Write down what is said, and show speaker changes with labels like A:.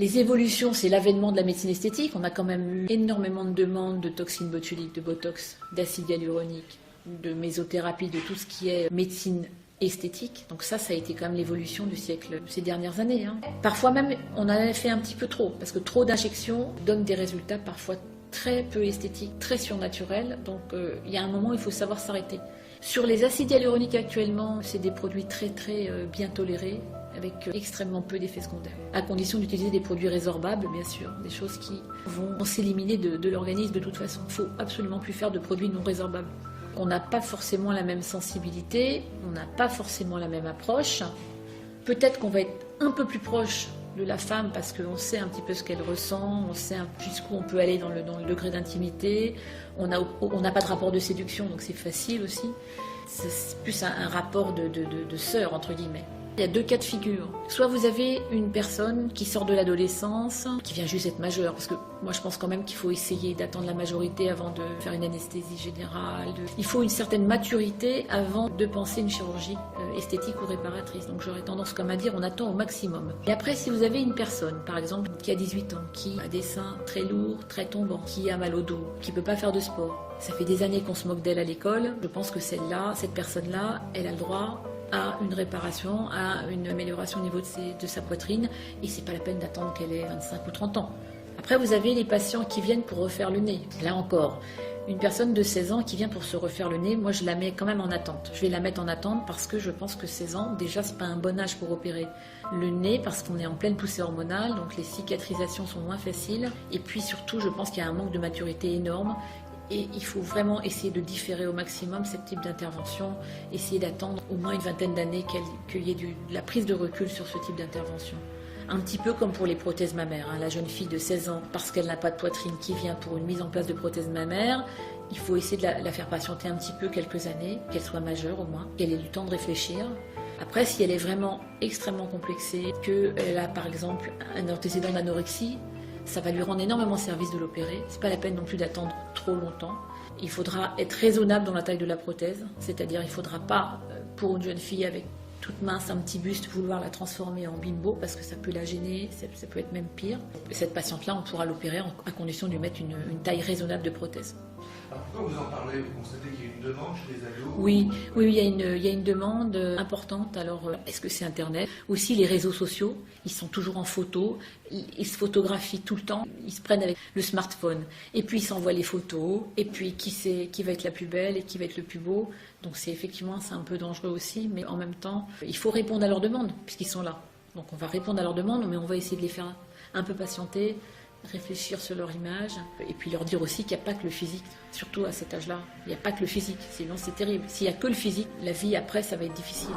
A: Les évolutions, c'est l'avènement de la médecine esthétique. On a quand même eu énormément de demandes de toxines botuliques, de botox, d'acide hyaluronique, de mésothérapie, de tout ce qui est médecine esthétique. Donc ça a été quand même l'évolution du siècle ces dernières années. Parfois même, on en a fait un petit peu trop, parce que trop d'injections donnent des résultats parfois très peu esthétiques, très surnaturels. Donc il y a un moment où il faut savoir s'arrêter. Sur les acides hyaluroniques actuellement, c'est des produits très bien tolérés, avec extrêmement peu d'effets secondaires, à condition d'utiliser des produits résorbables, bien sûr, des choses qui vont s'éliminer de l'organisme de toute façon. Il ne faut absolument plus faire de produits non résorbables. On n'a pas forcément la même sensibilité, on n'a pas forcément la même approche. Peut-être qu'on va être un peu plus proche de la femme parce qu'on sait un petit peu ce qu'elle ressent, on sait jusqu'où on peut aller dans le degré d'intimité, on n'a pas de rapport de séduction, donc c'est facile aussi. C'est plus un rapport de sœur, entre guillemets. Il y a deux cas de figure. Soit vous avez une personne qui sort de l'adolescence, qui vient juste être majeure, parce que moi je pense quand même qu'il faut essayer d'attendre la majorité avant de faire une anesthésie générale. Il faut une certaine maturité avant de penser une chirurgie esthétique ou réparatrice. Donc j'aurais tendance comme à dire on attend au maximum. Et après, si vous avez une personne, par exemple, qui a 18 ans, qui a des seins très lourds, très tombants, qui a mal au dos, qui ne peut pas faire de sport, ça fait des années qu'on se moque d'elle à l'école, je pense que cette personne-là, elle a le droit à une réparation, à une amélioration au niveau de sa poitrine, et c'est pas la peine d'attendre qu'elle ait 25 ou 30 ans. Après, vous avez les patients qui viennent pour refaire le nez. Là encore, une personne de 16 ans qui vient pour se refaire le nez, moi je la mets quand même en attente. Je vais la mettre en attente parce que je pense que 16 ans, déjà c'est pas un bon âge pour opérer le nez, parce qu'on est en pleine poussée hormonale, donc les cicatrisations sont moins faciles, et puis surtout je pense qu'il y a un manque de maturité énorme. Et il faut vraiment essayer de différer au maximum ce type d'intervention, essayer d'attendre au moins une vingtaine d'années qu'il y ait de la prise de recul sur ce type d'intervention. Un petit peu comme pour les prothèses mammaires. La jeune fille de 16 ans, parce qu'elle n'a pas de poitrine, qui vient pour une mise en place de prothèse mammaire, il faut essayer de la faire patienter un petit peu quelques années, qu'elle soit majeure au moins, qu'elle ait du temps de réfléchir. Après, si elle est vraiment extrêmement complexée, qu'elle a par exemple un antécédent d'anorexie, ça va lui rendre énormément service de l'opérer. C'est pas la peine non plus d'attendre trop longtemps. Il faudra être raisonnable dans la taille de la prothèse, c'est-à-dire il ne faudra pas, pour une jeune fille avec toute mince, un petit buste, vouloir la transformer en bimbo parce que ça peut la gêner, ça peut être même pire. Cette patiente-là, on pourra l'opérer à condition de lui mettre une taille raisonnable de prothèse.
B: Alors pourquoi vous en parlez? Vous constatez qu'il y a une demande chez les ados?
A: Oui, il y a une demande importante. Alors, est-ce que c'est Internet? Aussi, les réseaux sociaux, ils sont toujours en photo, ils se photographient tout le temps, ils se prennent avec le smartphone, et puis ils s'envoient les photos, et puis qui va être la plus belle et qui va être le plus beau. Donc c'est un peu dangereux aussi, mais en même temps, il faut répondre à leurs demandes, puisqu'ils sont là. Donc on va répondre à leurs demandes, mais on va essayer de les faire un peu patienter, réfléchir sur leur image, et puis leur dire aussi qu'il n'y a pas que le physique, surtout à cet âge-là. Il n'y a pas que le physique, sinon c'est terrible. S'il n'y a que le physique, la vie après, ça va être difficile.